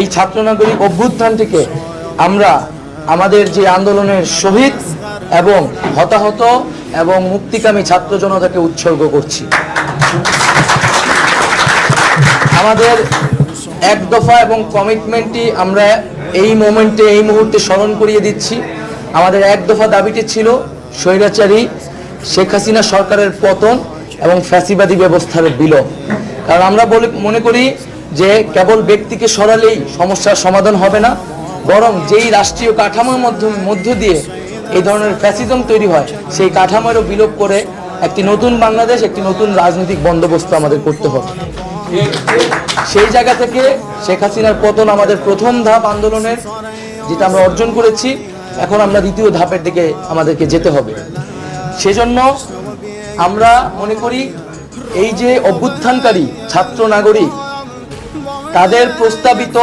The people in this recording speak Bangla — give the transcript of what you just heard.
এই ছাত্র নাগরিক অভ্যুত্থান থেকে আমরা আমাদের যে আন্দোলনের শহীদ এবং হতাহত এবং মুক্তিকামী ছাত্র জনতাকে উৎসর্গ করছি। আমাদের এক দফা এবং কমিটমেন্টই আমরা এই মোমেন্টে এই মুহূর্তে স্মরণ করিয়ে দিচ্ছি। আমাদের এক দফা দাবিটি ছিল স্বৈরাচারী শেখ হাসিনা সরকারের পতন এবং ফ্যাসিবাদী ব্যবস্থার বিলোপ। কারণ আমরা মনে করি যে কেবল ব্যক্তিকে সরালেই সমস্যার সমাধান হবে না, বরং যেই রাষ্ট্রীয় কাঠামোর মধ্য দিয়ে এই ধরনের ফ্যাসিজম তৈরি হয় সেই কাঠামোরও বিলোপ করে একটি নতুন বাংলাদেশ, একটি নতুন রাজনৈতিক বন্দোবস্ত আমাদের করতে হবে। সেই জায়গা থেকে শেখ হাসিনার পতন আমাদের প্রথম ধাপ আন্দোলনের, যেটা আমরা অর্জন করেছি। এখন আমরা দ্বিতীয় ধাপের দিকে আমাদেরকে যেতে হবে। সেজন্য আমরা মনে করি এই যে অভ্যুত্থানকারী ছাত্র নাগরিক, তাদের প্রস্তাবিত